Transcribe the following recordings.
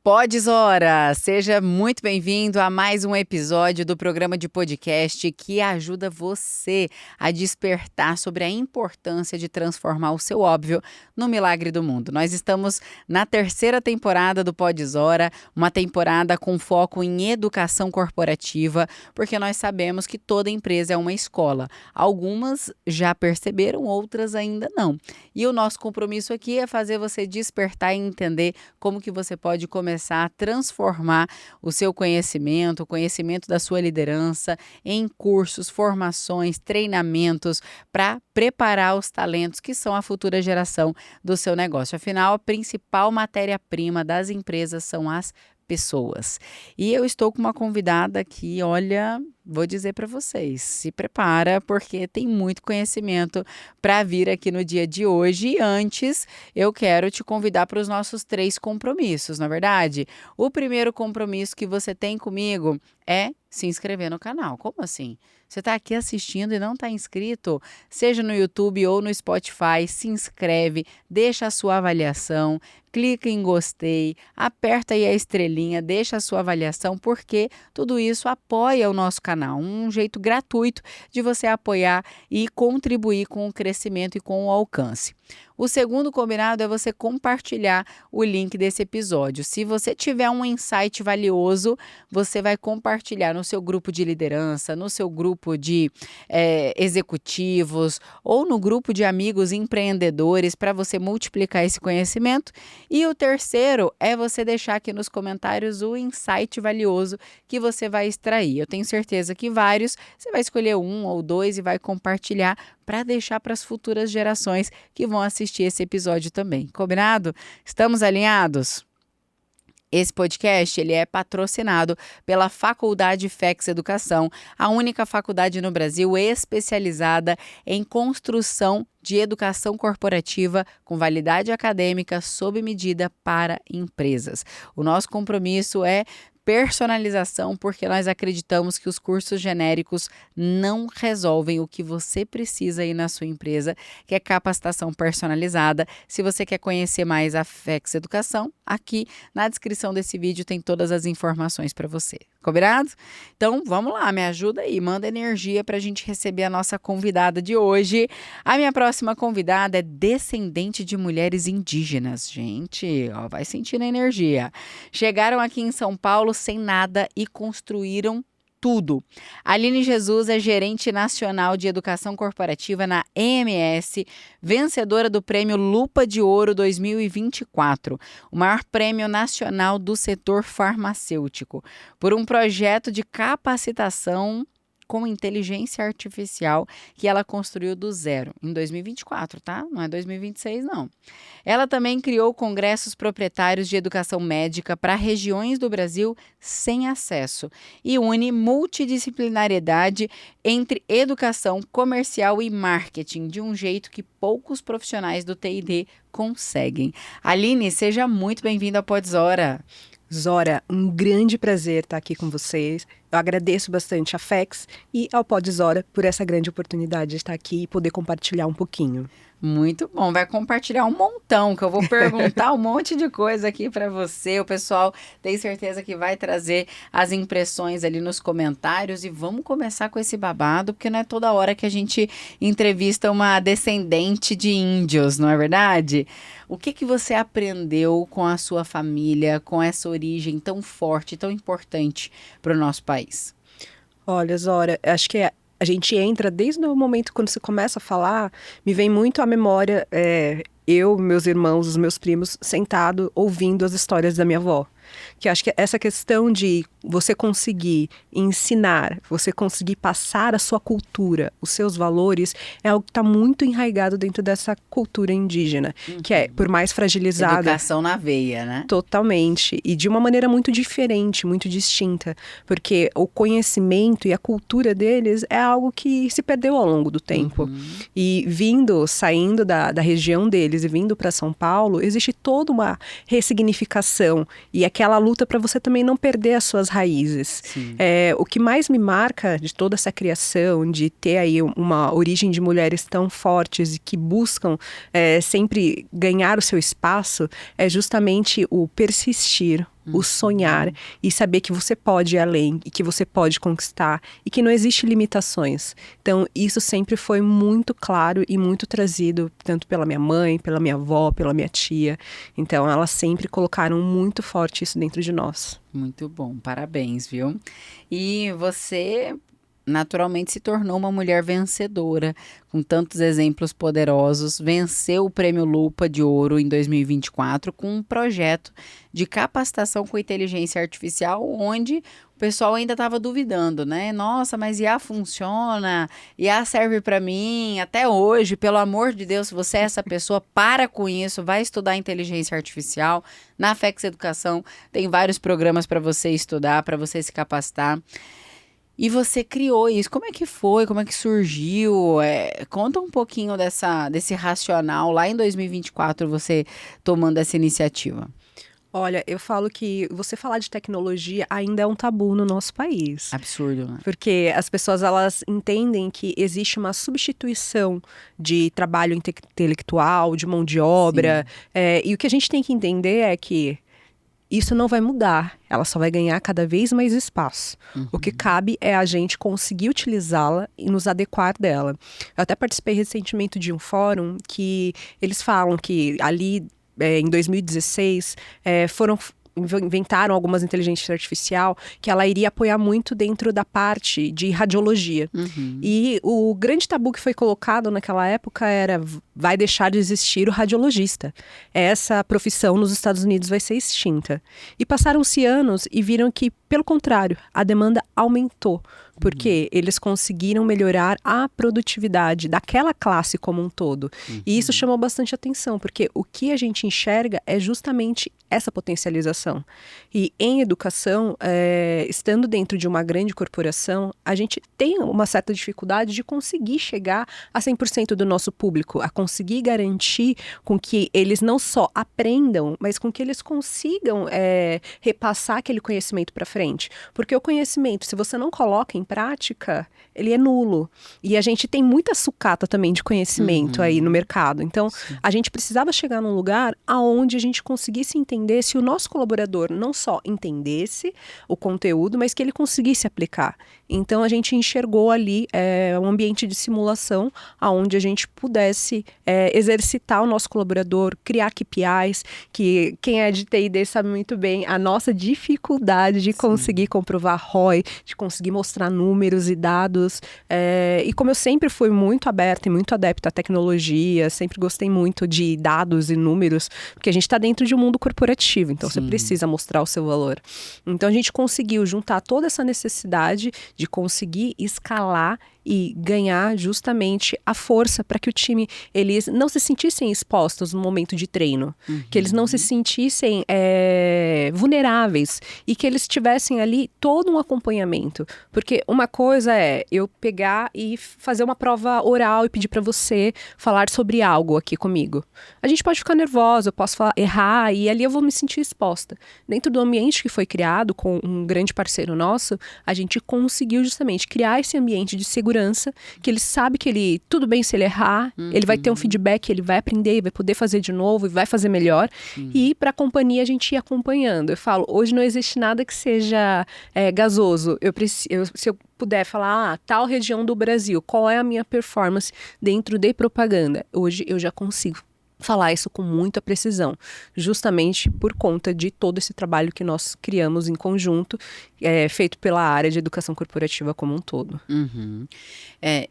Podes Ora! Seja muito bem-vindo a mais um episódio do programa de podcast que ajuda você a despertar sobre a importância de transformar o seu óbvio no milagre do mundo. Nós estamos na terceira temporada do Podes Ora, uma temporada com foco em educação corporativa, porque nós sabemos que toda empresa é uma escola. Algumas já perceberam, outras ainda não. E o nosso compromisso aqui é fazer você despertar e entender como que você pode começar a transformar o seu conhecimento, o conhecimento da sua liderança em cursos, formações, treinamentos para preparar os talentos que são a futura geração do seu negócio. Afinal, a principal matéria-prima das empresas são as pessoas. E eu estou com uma convidada aqui, olha, vou dizer para vocês, se prepara porque tem muito conhecimento para vir aqui no dia de hoje. E antes, eu quero te convidar para os nossos 3 compromissos, na verdade. O primeiro compromisso que você tem comigo é se inscrever no canal. Como assim? Você está aqui assistindo e não está inscrito? Seja no YouTube ou no Spotify, se inscreve, deixa a sua avaliação, clica em gostei, aperta aí a estrelinha, deixa a sua avaliação, porque tudo isso apoia o nosso canal. Um jeito gratuito de você apoiar e contribuir com o crescimento e com o alcance. O segundo combinado é você compartilhar o link desse episódio. Se você tiver um insight valioso, você vai compartilhar no seu grupo de liderança, no seu grupo de executivos ou no grupo de amigos empreendedores para você multiplicar esse conhecimento. E o terceiro é você deixar aqui nos comentários o insight valioso que você vai extrair. Eu tenho certeza que vários, você vai escolher 1 ou 2 e vai compartilhar para deixar para as futuras gerações que vão assistir esse episódio também. Combinado? Estamos alinhados? Esse podcast ele é patrocinado pela Faculdade FEX Educação, a única faculdade no Brasil especializada em construção de educação corporativa com validade acadêmica sob medida para empresas. O nosso compromisso é personalização, porque nós acreditamos que os cursos genéricos não resolvem o que você precisa aí na sua empresa, que é capacitação personalizada. Se você quer conhecer mais a FEX Educação, aqui na descrição desse vídeo tem todas as informações para você. Combinado? Então, vamos lá, me ajuda aí, manda energia para a gente receber a nossa convidada de hoje. A minha próxima convidada é descendente de mulheres indígenas. Gente, ó, vai sentindo a energia. Chegaram aqui em São Paulo sem nada e construíram tudo. Aline Jesus é gerente nacional de educação corporativa na EMS, vencedora do prêmio Lupa de Ouro 2024, o maior prêmio nacional do setor farmacêutico, por um projeto de capacitação com inteligência artificial que ela construiu do zero em 2024, tá? Não é 2026, não. Ela também criou congressos proprietários de educação médica para regiões do Brasil sem acesso e une multidisciplinariedade entre educação comercial e marketing de um jeito que poucos profissionais do TI&D conseguem. Aline, seja muito bem-vinda ao Podes Ora. Zora, um grande prazer estar aqui com vocês. Eu agradeço bastante a FEX e ao Podes Ora por essa grande oportunidade de estar aqui e poder compartilhar um pouquinho. Muito bom, vai compartilhar um montão, que eu vou perguntar um monte de coisa aqui para você. O pessoal tem certeza que vai trazer as impressões ali nos comentários e vamos começar com esse babado, porque não é toda hora que a gente entrevista uma descendente de índios, não é verdade? O que você aprendeu com a sua família, com essa origem tão forte, tão importante para o nosso país? Olha, Zora, acho que a gente entra desde o momento quando você começa a falar, me vem muito à memória eu, meus irmãos, os meus primos, sentado ouvindo as histórias da minha avó. Que acho que essa questão de você conseguir ensinar, você conseguir passar a sua cultura, os seus valores, é algo que está muito enraizado dentro dessa cultura indígena, que é, por mais fragilizada... Educação na veia, né? Totalmente, e de uma maneira muito diferente, muito distinta, porque o conhecimento e a cultura deles é algo que se perdeu ao longo do tempo. E saindo da região deles e vindo para São Paulo, existe toda uma ressignificação e aquela luta para você também não perder as suas raízes. O que mais me marca de toda essa criação, de ter aí uma origem de mulheres tão fortes e que buscam sempre ganhar o seu espaço, é justamente o persistir, o sonhar e saber que você pode ir além e que você pode conquistar e que não existe limitações. Então, isso sempre foi muito claro e muito trazido, tanto pela minha mãe, pela minha avó, pela minha tia. Então, elas sempre colocaram muito forte isso dentro de nós. Muito bom, parabéns, viu? E você naturalmente se tornou uma mulher vencedora, com tantos exemplos poderosos, venceu o Prêmio Lupa de Ouro em 2024 com um projeto de capacitação com inteligência artificial, onde o pessoal ainda estava duvidando, né? Nossa, mas IA funciona? IA serve para mim? Até hoje, pelo amor de Deus, se você é essa pessoa, para com isso, vai estudar inteligência artificial. Na FEX Educação tem vários programas para você estudar, para você se capacitar. E você criou isso. Como é que foi? Como é que surgiu? Conta um pouquinho desse racional lá em 2024, você tomando essa iniciativa. Olha, eu falo que você falar de tecnologia ainda é um tabu no nosso país. Absurdo, né? Porque as pessoas, elas entendem que existe uma substituição de trabalho intelectual, de mão de obra. E o que a gente tem que entender é que isso não vai mudar, ela só vai ganhar cada vez mais espaço. O que cabe é a gente conseguir utilizá-la e nos adequar dela. Eu até participei recentemente de um fórum que eles falam que ali em 2016 inventaram algumas inteligências artificial que ela iria apoiar muito dentro da parte de radiologia. E o grande tabu que foi colocado naquela época era: vai deixar de existir o radiologista. Essa profissão nos Estados Unidos vai ser extinta. E passaram-se anos e viram que, pelo contrário, a demanda aumentou. Porque eles conseguiram melhorar a produtividade daquela classe como um todo. E isso chamou bastante atenção, porque o que a gente enxerga é justamente essa potencialização. E em educação, estando dentro de uma grande corporação, a gente tem uma certa dificuldade de conseguir chegar a 100% do nosso público, a conseguir garantir com que eles não só aprendam, mas com que eles consigam repassar aquele conhecimento para frente. Porque o conhecimento, se você não coloca em prática, ele é nulo. E a gente tem muita sucata também de conhecimento aí no mercado. Então, a gente precisava chegar num lugar aonde a gente conseguisse entender se o nosso colaborador não só entendesse o conteúdo, mas que ele conseguisse aplicar. Então, a gente enxergou ali um ambiente de simulação aonde a gente pudesse exercitar o nosso colaborador, criar KPIs, que quem é de TI&D sabe muito bem a nossa dificuldade de conseguir comprovar ROI, de conseguir mostrar números e dados. E como eu sempre fui muito aberta e muito adepta à tecnologia, sempre gostei muito de dados e números, porque a gente está dentro de um mundo corporativo, então você precisa mostrar o seu valor. Então a gente conseguiu juntar toda essa necessidade de conseguir escalar e ganhar justamente a força para que o time, eles não se sentissem expostos no momento de treino, que eles não se sentissem vulneráveis e que eles tivessem ali todo um acompanhamento. Porque uma coisa é eu pegar e fazer uma prova oral e pedir para você falar sobre algo aqui comigo. A gente pode ficar nervosa, eu posso errar e ali eu vou me sentir exposta. Dentro do ambiente que foi criado com um grande parceiro nosso, a gente conseguiu justamente criar esse ambiente de segurança, que ele sabe que tudo bem se ele errar, ele vai ter um feedback, ele vai aprender, vai poder fazer de novo e vai fazer melhor. E para a companhia a gente ir acompanhando. Eu falo, hoje não existe nada que seja gasoso. Se eu puder falar, tal região do Brasil, qual é a minha performance dentro de propaganda? Hoje eu já consigo falar isso com muita precisão, justamente por conta de todo esse trabalho que nós criamos em conjunto, feito pela área de educação corporativa como um todo.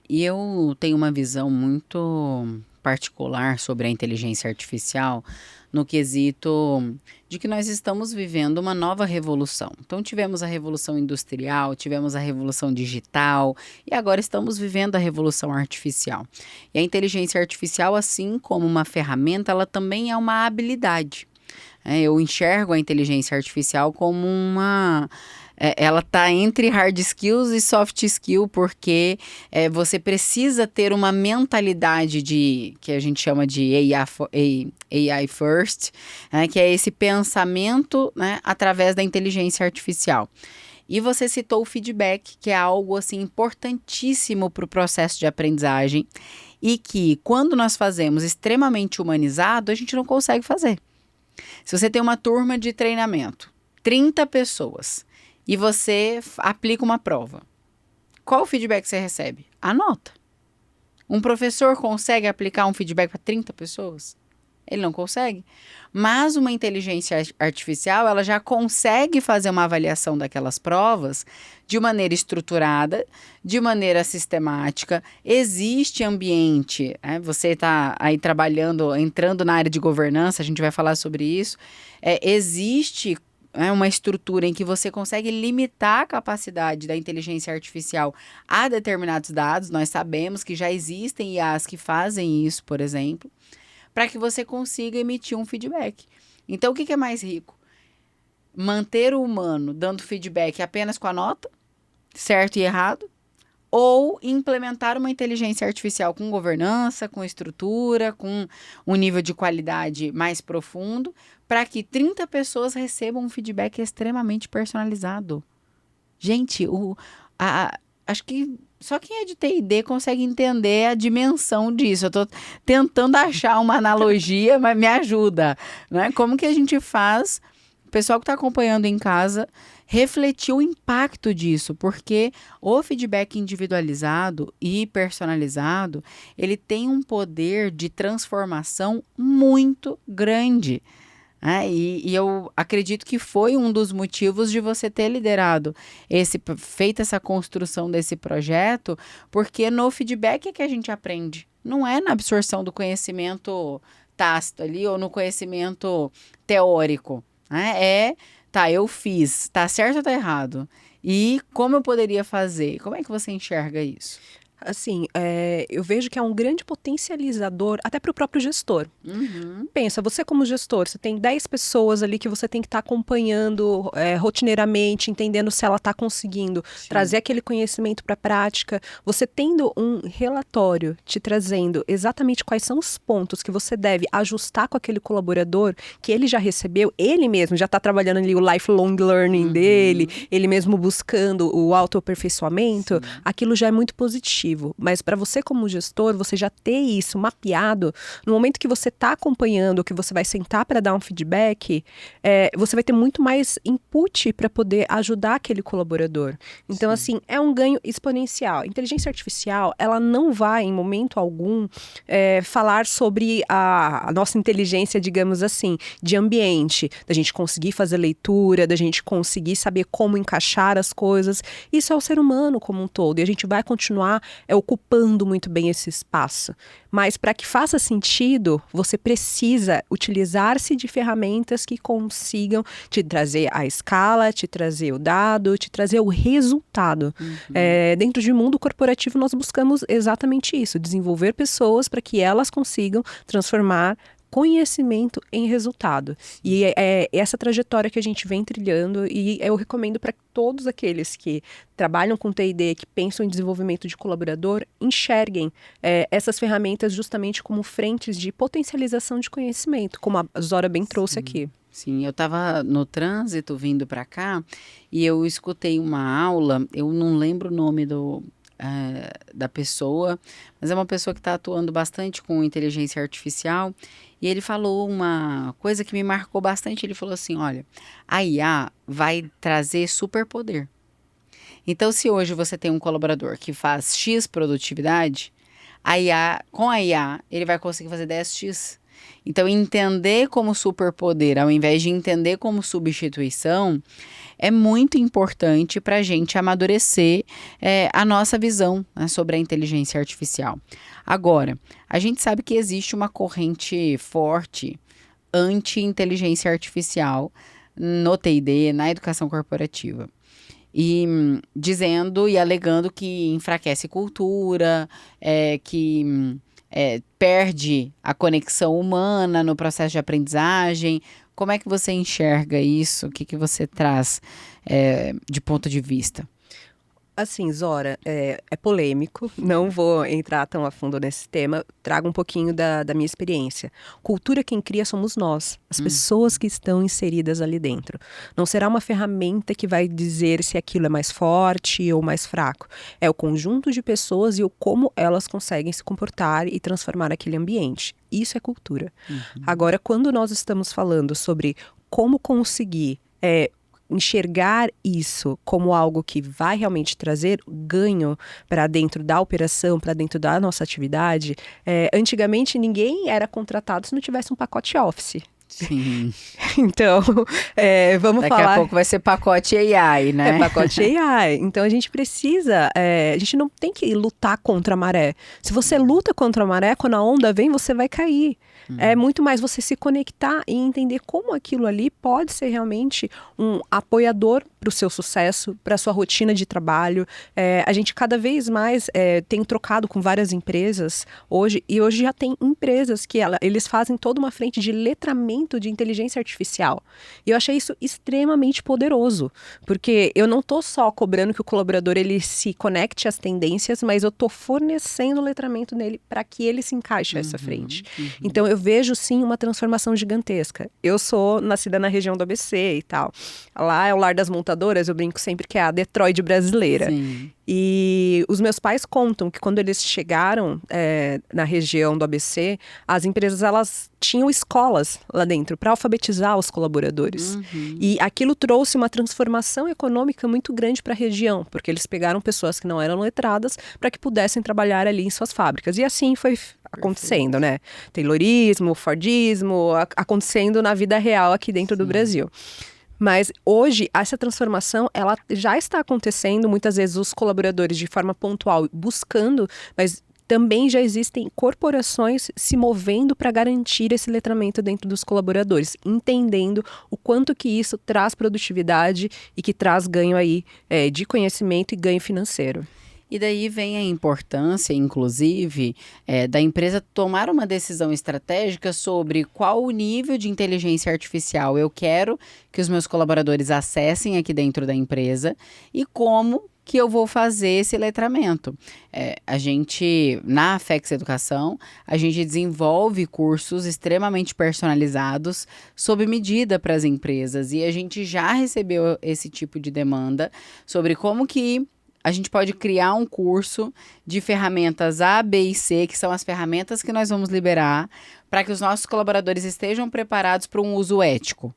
E eu tenho uma visão muito particular sobre a inteligência artificial no quesito de que nós estamos vivendo uma nova revolução. Então tivemos a revolução industrial, tivemos a revolução digital e agora estamos vivendo a revolução artificial. E a inteligência artificial, assim como uma ferramenta, ela também é uma habilidade. Eu enxergo a inteligência artificial como ela está entre hard skills e soft skill, porque você precisa ter uma mentalidade que a gente chama de AI first, que é esse pensamento, né, através da inteligência artificial. E você citou o feedback, que é algo assim importantíssimo para o processo de aprendizagem e que, quando nós fazemos extremamente humanizado, a gente não consegue fazer. Se você tem uma turma de treinamento 30 pessoas e você aplica uma prova. Qual o feedback você recebe? A nota. Um professor consegue aplicar um feedback para 30 pessoas? Ele não consegue. Mas uma inteligência artificial, ela já consegue fazer uma avaliação daquelas provas de maneira estruturada, de maneira sistemática. Existe ambiente, você está aí trabalhando, entrando na área de governança, a gente vai falar sobre isso. Existe uma estrutura em que você consegue limitar a capacidade da inteligência artificial a determinados dados. Nós sabemos que já existem IAs que fazem isso, por exemplo, para que você consiga emitir um feedback. Então, o que é mais rico? Manter o humano dando feedback apenas com a nota, certo e errado, ou implementar uma inteligência artificial com governança, com estrutura, com um nível de qualidade mais profundo, para que 30 pessoas recebam um feedback extremamente personalizado. Gente, acho que só quem é de T&D consegue entender a dimensão disso. Eu estou tentando achar uma analogia, mas me ajuda, né? Como que a gente faz, o pessoal que está acompanhando em casa, refletir o impacto disso? Porque o feedback individualizado e personalizado, ele tem um poder de transformação muito grande. E eu acredito que foi um dos motivos de você ter liderado, feito essa construção desse projeto, porque no feedback é que a gente aprende. Não é na absorção do conhecimento tácito ali ou no conhecimento teórico. Tá, eu fiz, tá certo ou tá errado? E como eu poderia fazer? Como é que você enxerga isso? Assim, eu vejo que é um grande potencializador até para o próprio gestor. Uhum. Pensa, você como gestor, você tem 10 pessoas ali que você tem que estar acompanhando rotineiramente, entendendo se ela está conseguindo trazer aquele conhecimento para a prática. Você tendo um relatório te trazendo exatamente quais são os pontos que você deve ajustar com aquele colaborador, que ele já recebeu, ele mesmo já está trabalhando ali o lifelong learning dele, ele mesmo buscando o autoaperfeiçoamento, aquilo já é muito positivo. Mas para você como gestor, você já ter isso mapeado, no momento que você está acompanhando, que você vai sentar para dar um feedback, você vai ter muito mais input para poder ajudar aquele colaborador. Então, assim, é um ganho exponencial. Inteligência artificial, ela não vai, em momento algum, falar sobre a nossa inteligência, digamos assim, de ambiente, da gente conseguir fazer leitura, da gente conseguir saber como encaixar as coisas. Isso é o ser humano como um todo, e a gente vai continuar ocupando muito bem esse espaço. Mas para que faça sentido, você precisa utilizar-se de ferramentas que consigam te trazer a escala, te trazer o dado, te trazer o resultado. Dentro de um mundo corporativo, nós buscamos exatamente isso, desenvolver pessoas para que elas consigam transformar conhecimento em resultado. E é essa trajetória que a gente vem trilhando, e eu recomendo para todos aqueles que trabalham com T&D, que pensam em desenvolvimento de colaborador, enxerguem essas ferramentas justamente como frentes de potencialização de conhecimento, como a Zora bem trouxe aqui. Sim, eu estava no trânsito vindo para cá e eu escutei uma aula, eu não lembro o nome da pessoa, mas é uma pessoa que está atuando bastante com inteligência artificial, e ele falou uma coisa que me marcou bastante. Ele falou assim, olha, a IA vai trazer superpoder. Então, se hoje você tem um colaborador que faz X produtividade, com a IA, ele vai conseguir fazer 10X. Então, entender como superpoder, ao invés de entender como substituição, é muito importante para a gente amadurecer a nossa visão, né, sobre a inteligência artificial. Agora, a gente sabe que existe uma corrente forte anti-inteligência artificial no T&D, na educação corporativa. E dizendo e alegando que enfraquece cultura, que perde a conexão humana no processo de aprendizagem. Como é que você enxerga isso? O que você traz de ponto de vista? Assim, Zora, é polêmico, não vou entrar tão a fundo nesse tema, trago um pouquinho da minha experiência. Cultura quem cria somos nós, as pessoas que estão inseridas ali dentro. Não será uma ferramenta que vai dizer se aquilo é mais forte ou mais fraco. É o conjunto de pessoas e o como elas conseguem se comportar e transformar aquele ambiente. Isso é cultura. Agora, quando nós estamos falando sobre como conseguir enxergar isso como algo que vai realmente trazer ganho para dentro da operação, para dentro da nossa atividade, antigamente ninguém era contratado se não tivesse um pacote Office. Sim. Então, vamos falar... Daqui a pouco vai ser pacote AI, né? Pacote AI. Então, a gente precisa... a gente não tem que lutar contra a maré. Se você luta contra a maré, quando a onda vem, você vai cair. É muito mais você se conectar e entender como aquilo ali pode ser realmente um apoiador para o seu sucesso, para a sua rotina de trabalho. A gente cada vez mais tem trocado com várias empresas hoje, e hoje já tem empresas que eles fazem toda uma frente de letramento de inteligência artificial. E eu achei isso extremamente poderoso, porque eu não estou só cobrando que o colaborador ele se conecte às tendências, mas eu estou fornecendo o letramento nele para que ele se encaixe a essa frente. Então eu vejo sim uma transformação gigantesca. Eu sou nascida na região do ABC e tal. Lá é o lar das montadoras, eu brinco sempre que é a Detroit brasileira. Sim. E os meus pais contam que quando eles chegaram na região do ABC, as empresas elas tinham escolas lá dentro para alfabetizar os colaboradores. E aquilo trouxe uma transformação econômica muito grande para a região, porque eles pegaram pessoas que não eram letradas para que pudessem trabalhar ali em suas fábricas. E assim foi acontecendo, né? Taylorismo, Fordismo, acontecendo na vida real aqui dentro do Brasil. Mas hoje, essa transformação, ela já está acontecendo, muitas vezes os colaboradores de forma pontual buscando, mas também já existem corporações se movendo para garantir esse letramento dentro dos colaboradores, entendendo o quanto que isso traz produtividade e que traz ganho aí de conhecimento e ganho financeiro. E daí vem a importância, inclusive, da empresa tomar uma decisão estratégica sobre qual o nível de inteligência artificial eu quero que os meus colaboradores acessem aqui dentro da empresa e como que eu vou fazer esse letramento. A gente, na Afex Educação, a gente desenvolve cursos extremamente personalizados sob medida para as empresas e a gente já recebeu esse tipo de demanda sobre como que a gente pode criar um curso de ferramentas A, B e C, que são as ferramentas que nós vamos liberar, para que os nossos colaboradores estejam preparados para um uso ético.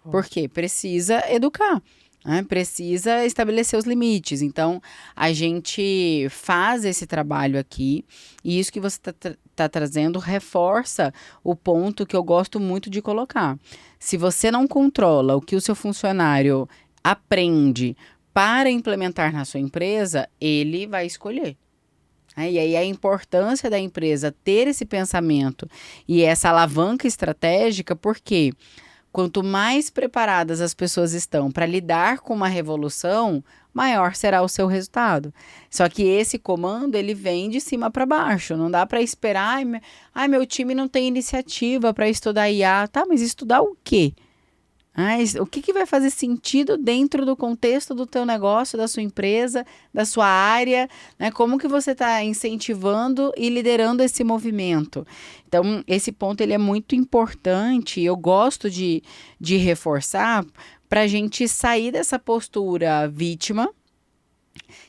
Por quê? Precisa educar, né? Precisa estabelecer os limites. Então, a gente faz esse trabalho aqui, e isso que você está trazendo reforça o ponto que eu gosto muito de colocar. Se você não controla o que o seu funcionário aprende para implementar na sua empresa, ele vai escolher. E aí a importância da empresa ter esse pensamento e essa alavanca estratégica, porque quanto mais preparadas as pessoas estão para lidar com uma revolução, maior será o seu resultado. Só que esse comando, ele vem de cima para baixo. Não dá para esperar, meu time não tem iniciativa para estudar IA. Tá, mas estudar o quê? O que vai fazer sentido dentro do contexto do teu negócio, da sua empresa, da sua área, né? Como que você está incentivando e liderando esse movimento? Então, esse ponto ele é muito importante, eu gosto de reforçar para a gente sair dessa postura vítima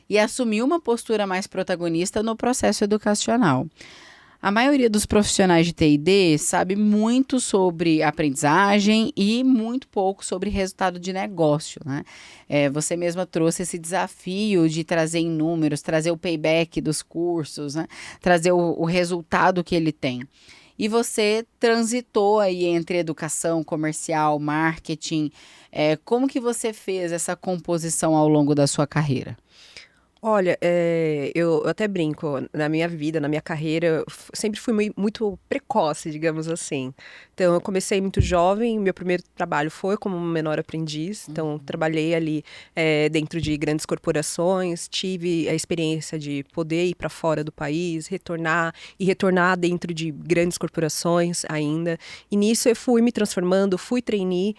e assumir uma postura mais protagonista no processo educacional. A maioria dos profissionais de T&D sabe muito sobre aprendizagem e muito pouco sobre resultado de negócio, né? Você mesma trouxe esse desafio de trazer em números, trazer o payback dos cursos, né? Trazer o resultado que ele tem. E você transitou aí entre educação, comercial, marketing. Como que você fez essa composição ao longo da sua carreira? Olha, eu até brinco, na minha vida, na minha carreira, eu sempre fui muito precoce, digamos assim. Então, eu comecei muito jovem, meu primeiro trabalho foi como menor aprendiz, então trabalhei ali dentro de grandes corporações, tive a experiência de poder ir para fora do país, retornar dentro de grandes corporações ainda. E nisso eu fui me transformando, fui trainee.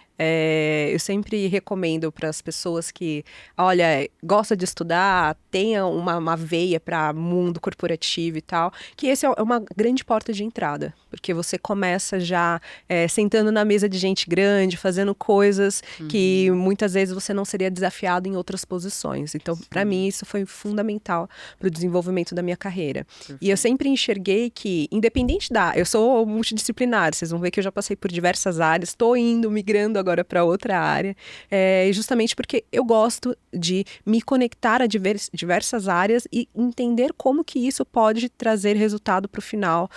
Eu sempre recomendo para as pessoas que, olha, gosta de estudar, tenha uma veia para mundo corporativo e tal, que esse é uma grande porta de entrada, porque você começa já sentando na mesa de gente grande, fazendo coisas que muitas vezes você não seria desafiado em outras posições. Então, para mim, isso foi fundamental para o desenvolvimento da minha carreira. E eu sempre enxerguei que, independente eu sou multidisciplinar, vocês vão ver que eu já passei por diversas áreas, estou migrando agora agora para outra área, justamente porque eu gosto de me conectar a diversas áreas e entender como que isso pode trazer resultado para o final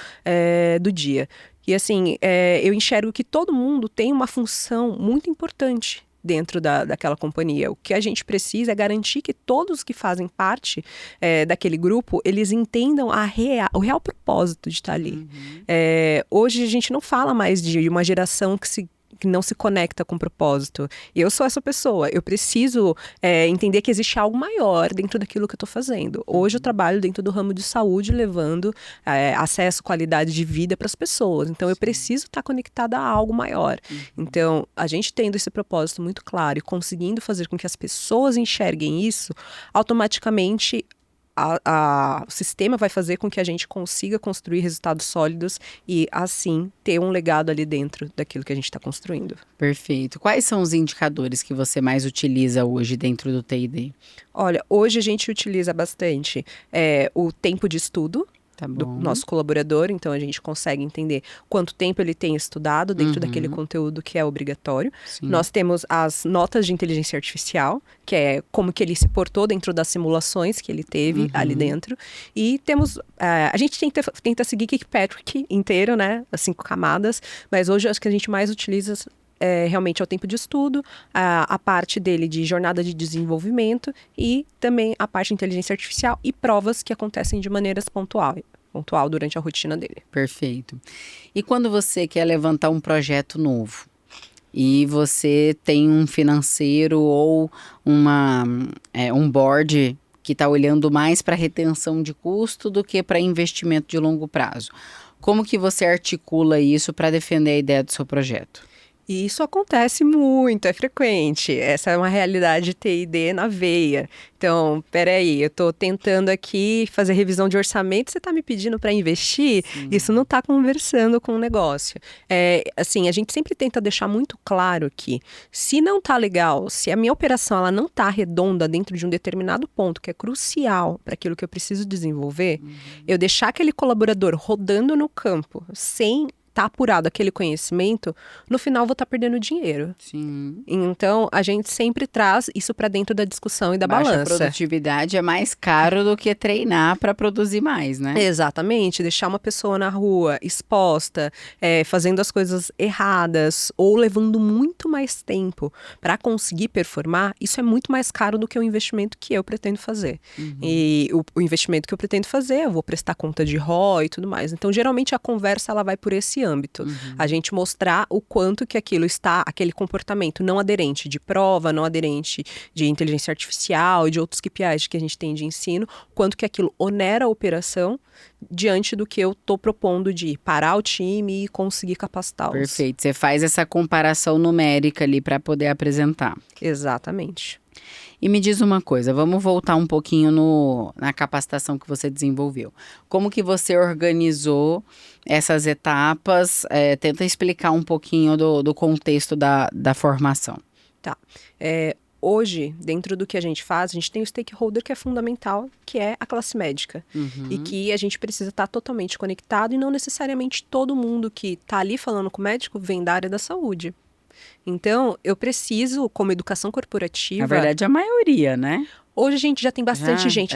do dia. E assim, eu enxergo que todo mundo tem uma função muito importante dentro daquela companhia. O que a gente precisa é garantir que todos que fazem parte daquele grupo, eles entendam o real propósito de estar ali. Hoje a gente não fala mais de uma geração que não se conecta com propósito. E eu sou essa pessoa. Eu preciso entender que existe algo maior dentro daquilo que eu estou fazendo. Hoje eu trabalho dentro do ramo de saúde, levando acesso, qualidade de vida para as pessoas. Então eu preciso estar conectada a algo maior. Então, a gente tendo esse propósito muito claro e conseguindo fazer com que as pessoas enxerguem isso, automaticamente o sistema vai fazer com que a gente consiga construir resultados sólidos e, assim, ter um legado ali dentro daquilo que a gente está construindo. Perfeito. Quais são os indicadores que você mais utiliza hoje dentro do T&D? Olha, hoje a gente utiliza bastante o tempo de estudo do nosso colaborador, então a gente consegue entender quanto tempo ele tem estudado dentro daquele conteúdo que é obrigatório. Sim. Nós temos as notas de inteligência artificial, que é como que ele se portou dentro das simulações que ele teve ali dentro. E temos, a gente tenta seguir Kirkpatrick inteiro, né, as 5 camadas, mas hoje acho que a gente mais utiliza realmente é o tempo de estudo, a parte dele de jornada de desenvolvimento e também a parte de inteligência artificial e provas que acontecem de maneiras pontual durante a rotina dele. Perfeito. E quando você quer levantar um projeto novo e você tem um financeiro ou um board que está olhando mais para retenção de custo do que para investimento de longo prazo, como que você articula isso para defender a ideia do seu projeto? E isso acontece muito, é frequente. Essa é uma realidade T&D na veia. Então, peraí, eu estou tentando aqui fazer revisão de orçamento, você está me pedindo para investir? Sim. Isso não está conversando com o negócio. Assim, a gente sempre tenta deixar muito claro que se não está legal, se a minha operação ela não está redonda dentro de um determinado ponto que é crucial para aquilo que eu preciso desenvolver, eu deixar aquele colaborador rodando no campo sem tá apurado aquele conhecimento, no final vou estar perdendo dinheiro. Sim. Então, a gente sempre traz isso para dentro da discussão e da Baixa balança. produtividade é mais caro do que treinar para produzir mais, né? Exatamente. Deixar uma pessoa na rua, exposta, fazendo as coisas erradas ou levando muito mais tempo para conseguir performar, isso é muito mais caro do que o investimento que eu pretendo fazer. E o investimento que eu pretendo fazer, eu vou prestar conta de ROI e tudo mais. Então, geralmente, a conversa ela vai por esse âmbito. A gente mostrar o quanto que aquele comportamento não aderente de prova, não aderente de inteligência artificial e de outros KPIs que a gente tem de ensino, quanto que aquilo onera a operação diante do que eu estou propondo de parar o time e conseguir capacitá-los. Perfeito. Você faz essa comparação numérica ali para poder apresentar. Exatamente. E me diz uma coisa, vamos voltar um pouquinho na capacitação que você desenvolveu. Como que você organizou essas etapas? Tenta explicar um pouquinho do contexto da formação. Tá. Hoje, dentro do que a gente faz, a gente tem o stakeholder que é fundamental, que é a classe médica. E que a gente precisa estar totalmente conectado e não necessariamente todo mundo que está ali falando com o médico vem da área da saúde. Então, eu preciso, como educação corporativa... Na verdade, a maioria, né? Hoje a gente já tem bastante gente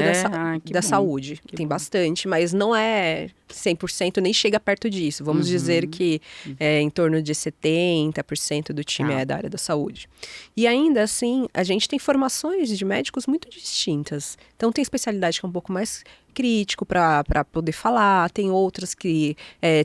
da saúde. Tem bastante, mas não é 100%, nem chega perto disso. Vamos dizer que em torno de 70% do time é da área da saúde. E ainda assim, a gente tem formações de médicos muito distintas. Então, tem especialidade que é um pouco mais crítico para poder falar, tem outras que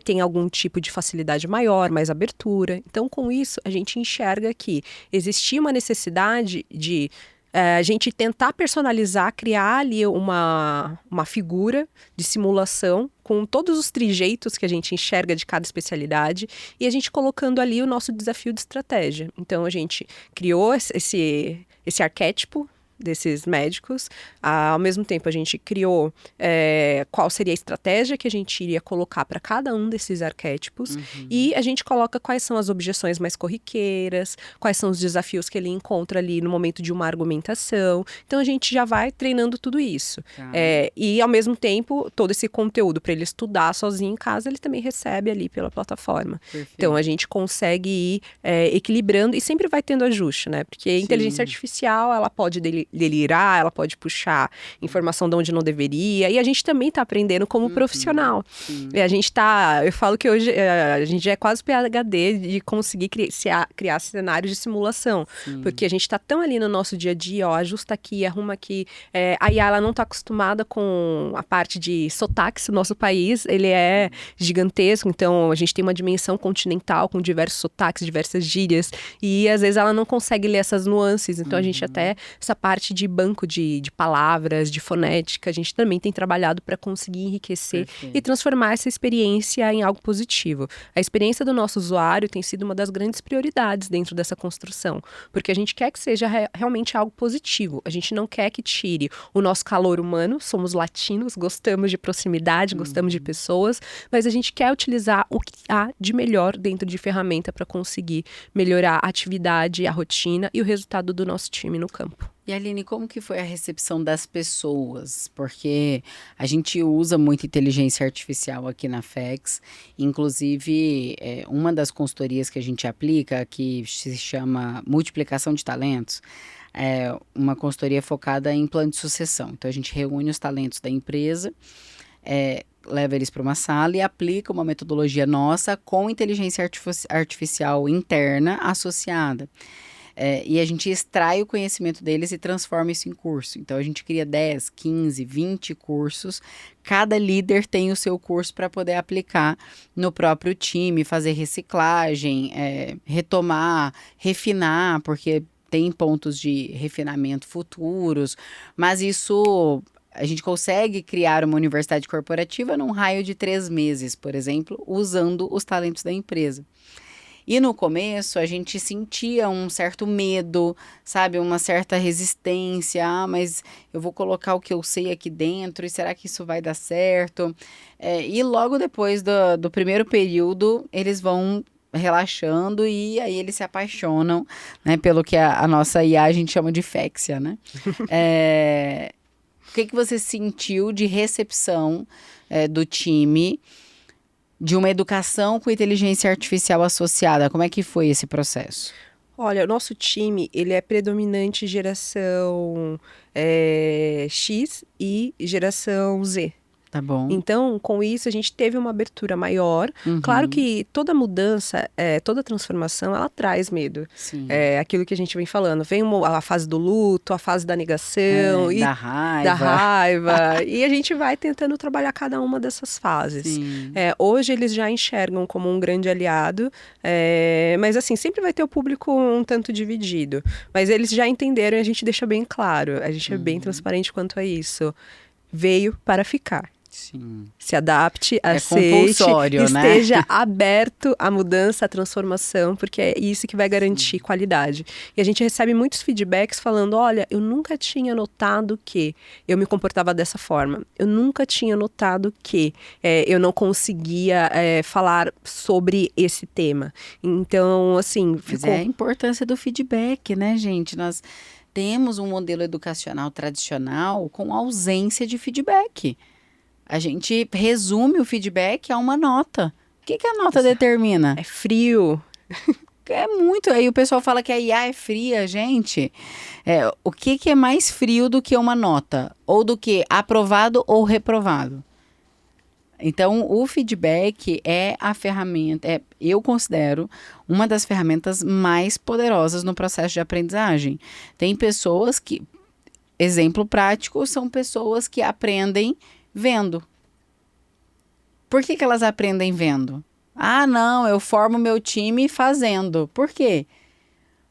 tem algum tipo de facilidade maior, mais abertura. Então, com isso, a gente enxerga que existia uma necessidade de a gente tentar personalizar, criar ali uma figura de simulação com todos os trejeitos que a gente enxerga de cada especialidade e a gente colocando ali o nosso desafio de estratégia. Então, a gente criou esse arquétipo desses médicos. Ao mesmo tempo, a gente criou qual seria a estratégia que a gente iria colocar para cada um desses arquétipos. E a gente coloca quais são as objeções mais corriqueiras, quais são os desafios que ele encontra ali no momento de uma argumentação. Então, a gente já vai treinando tudo isso. Tá. E, ao mesmo tempo, todo esse conteúdo para ele estudar sozinho em casa, ele também recebe ali pela plataforma. Perfeito. Então, a gente consegue ir equilibrando e sempre vai tendo ajuste, né? Porque a inteligência artificial, ela pode delirar, ela pode puxar informação de onde não deveria, e a gente também está aprendendo como profissional. E a gente eu falo que hoje a gente já é quase PhD de conseguir criar cenários de simulação, porque a gente está tão ali no nosso dia a dia, ó, ajusta aqui, arruma aqui. A IA, ela não está acostumada com a parte de sotaques. O nosso país, ele é gigantesco, então a gente tem uma dimensão continental com diversos sotaques, diversas gírias, e às vezes ela não consegue ler essas nuances, então a gente até, essa parte de banco de palavras, de fonética, a gente também tem trabalhado para conseguir enriquecer e transformar essa experiência em algo positivo. A experiência do nosso usuário tem sido uma das grandes prioridades dentro dessa construção, porque a gente quer que seja realmente algo positivo, a gente não quer que tire o nosso calor humano, somos latinos, gostamos de proximidade, gostamos de pessoas, mas a gente quer utilizar o que há de melhor dentro de ferramenta para conseguir melhorar a atividade, a rotina e o resultado do nosso time no campo. E Aline, como que foi a recepção das pessoas? Porque a gente usa muito inteligência artificial aqui na FEX, inclusive uma das consultorias que a gente aplica, que se chama Multiplicação de Talentos, é uma consultoria focada em plano de sucessão. Então a gente reúne os talentos da empresa, leva eles para uma sala e aplica uma metodologia nossa com inteligência artificial interna associada. E a gente extrai o conhecimento deles e transforma isso em curso. Então, a gente cria 10, 15, 20 cursos. Cada líder tem o seu curso para poder aplicar no próprio time, fazer reciclagem, retomar, refinar, porque tem pontos de refinamento futuros. Mas isso, a gente consegue criar uma universidade corporativa num raio de 3 meses, por exemplo, usando os talentos da empresa. E no começo a gente sentia um certo medo, sabe? Uma certa resistência. Mas eu vou colocar o que eu sei aqui dentro e será que isso vai dar certo? E logo depois do primeiro período, eles vão relaxando e aí eles se apaixonam, né? Pelo que a nossa IA a gente chama de fexia, né? O que você sentiu de recepção do time de uma educação com inteligência artificial associada? Como é que foi esse processo? Olha, o nosso time, ele é predominante geração X e geração Z. Tá bom. Então, com isso, a gente teve uma abertura maior. Claro que toda mudança, toda transformação, ela traz medo. Sim. Aquilo que a gente vem falando. Vem a fase do luto, a fase da negação. Da raiva. Da raiva. E a gente vai tentando trabalhar cada uma dessas fases. Sim. Hoje, eles já enxergam como um grande aliado. Mas, assim, sempre vai ter o público um tanto dividido. Mas eles já entenderam e a gente deixa bem claro. A gente é bem transparente quanto a isso. Veio para ficar. Sim. Se adapte, aceite, compulsório, esteja né? aberto à mudança, à transformação, porque é isso que vai garantir qualidade. E a gente recebe muitos feedbacks falando, olha, eu nunca tinha notado que eu me comportava dessa forma. Eu nunca tinha notado que eu não conseguia falar sobre esse tema. Então, assim, Mas é a importância do feedback, né, gente? Nós temos um modelo educacional tradicional com ausência de feedback. A gente resume o feedback a uma nota. O que a nota determina? É frio. É muito. Aí o pessoal fala que a IA é fria, gente. O que é mais frio do que uma nota? Ou do que aprovado ou reprovado? Então, o feedback é a ferramenta, eu considero, uma das ferramentas mais poderosas no processo de aprendizagem. Tem pessoas que, exemplo prático, são pessoas que aprendem vendo. Por que elas aprendem vendo? Ah, não, eu formo meu time fazendo. Por quê?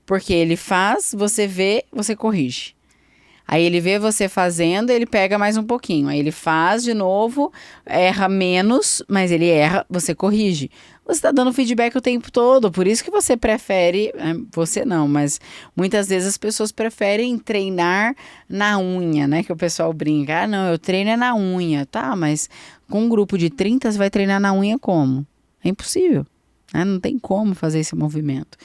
Porque ele faz, você vê, você corrige. Aí ele vê você fazendo, ele pega mais um pouquinho. Aí ele faz de novo, erra menos, mas ele erra, você corrige. Você está dando feedback o tempo todo, por isso que você prefere, você não, mas muitas vezes as pessoas preferem treinar na unha, né? Que o pessoal brinca, não, eu treino é na unha, tá, mas com um grupo de 30 você vai treinar na unha como? É impossível, né? Não tem como fazer esse movimento.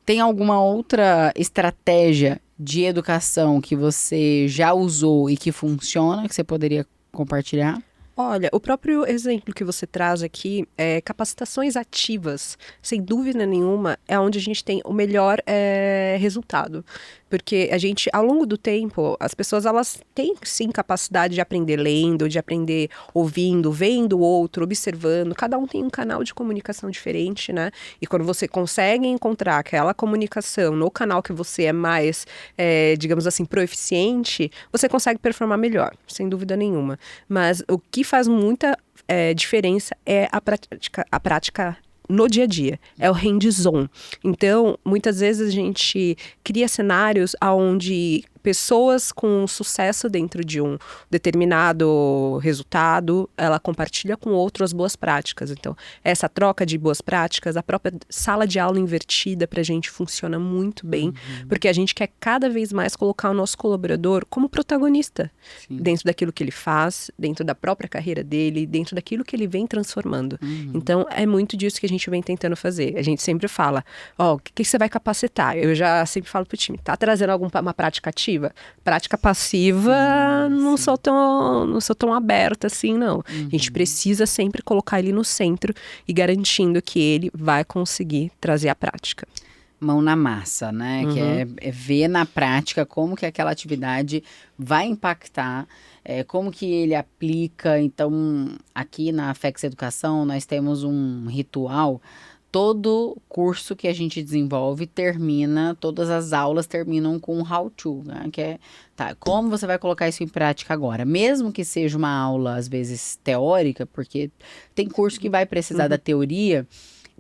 Tem alguma outra estratégia de educação que você já usou e que funciona, que você poderia compartilhar? Olha, o próprio exemplo que você traz aqui, capacitações ativas, sem dúvida nenhuma, é onde a gente tem o melhor resultado. Porque a gente, ao longo do tempo, as pessoas, elas têm, sim, capacidade de aprender lendo, de aprender ouvindo, vendo o outro, observando. Cada um tem um canal de comunicação diferente, né? E quando você consegue encontrar aquela comunicação no canal que você é mais, digamos assim, proeficiente, você consegue performar melhor, sem dúvida nenhuma. Mas o que faz muita diferença é a prática no dia a dia, é o hands-on. Então, muitas vezes a gente cria cenários onde pessoas com sucesso dentro de um determinado resultado, ela compartilha com outro as boas práticas. Então, essa troca de boas práticas, a própria sala de aula invertida pra gente funciona muito bem, porque a gente quer cada vez mais colocar o nosso colaborador como protagonista. Sim. Dentro daquilo que ele faz, dentro da própria carreira dele, dentro daquilo que ele vem transformando. Então, é muito disso que a gente vem tentando fazer. A gente sempre fala, o que você vai capacitar? Eu já sempre falo pro time, tá trazendo uma prática ativa? Prática passiva, não sou tão aberta assim, não. A gente precisa sempre colocar ele no centro e garantindo que ele vai conseguir trazer a prática. Mão na massa, né? Que é ver na prática como que aquela atividade vai impactar, como que ele aplica. Então, aqui na Afex Educação, nós temos um ritual. Todo curso que a gente desenvolve todas as aulas terminam com um how-to, né? Que é, como você vai colocar isso em prática agora? Mesmo que seja uma aula, às vezes, teórica, porque tem curso que vai precisar da teoria,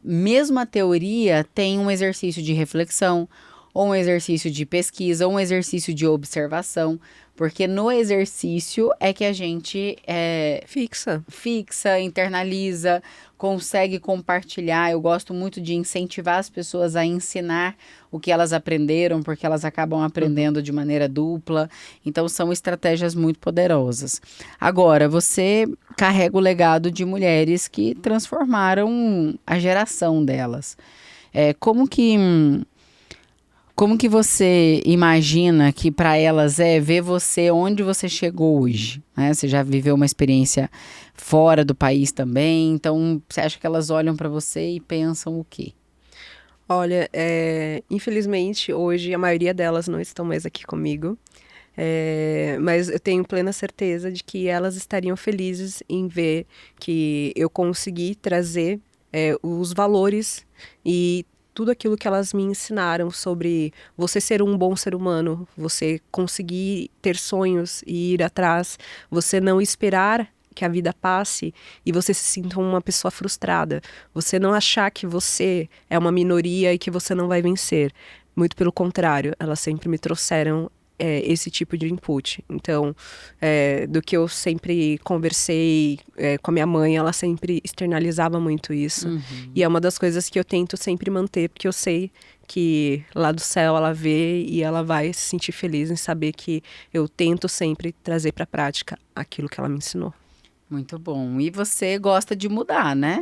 mesmo a teoria tem um exercício de reflexão, ou um exercício de pesquisa, ou um exercício de observação, porque no exercício é que a gente fixa, internaliza, consegue compartilhar. Eu gosto muito de incentivar as pessoas a ensinar o que elas aprenderam, porque elas acabam aprendendo de maneira dupla. Então, são estratégias muito poderosas. Agora, você carrega o legado de mulheres que transformaram a geração delas. Como que você imagina que para elas ver você onde você chegou hoje? Né? Você já viveu uma experiência fora do país também, então você acha que elas olham para você e pensam o quê? Olha, infelizmente hoje a maioria delas não estão mais aqui comigo, mas eu tenho plena certeza de que elas estariam felizes em ver que eu consegui trazer os valores e tudo aquilo que elas me ensinaram sobre você ser um bom ser humano, você conseguir ter sonhos e ir atrás, você não esperar que a vida passe e você se sinta uma pessoa frustrada, você não achar que você é uma minoria e que você não vai vencer. Muito pelo contrário, elas sempre me trouxeram esse tipo de input. Então, do que eu sempre conversei com a minha mãe, ela sempre externalizava muito isso. E é uma das coisas que eu tento sempre manter, porque eu sei que lá do céu ela vê e ela vai se sentir feliz em saber que eu tento sempre trazer para a prática aquilo que ela me ensinou. Muito bom. E você gosta de mudar, né?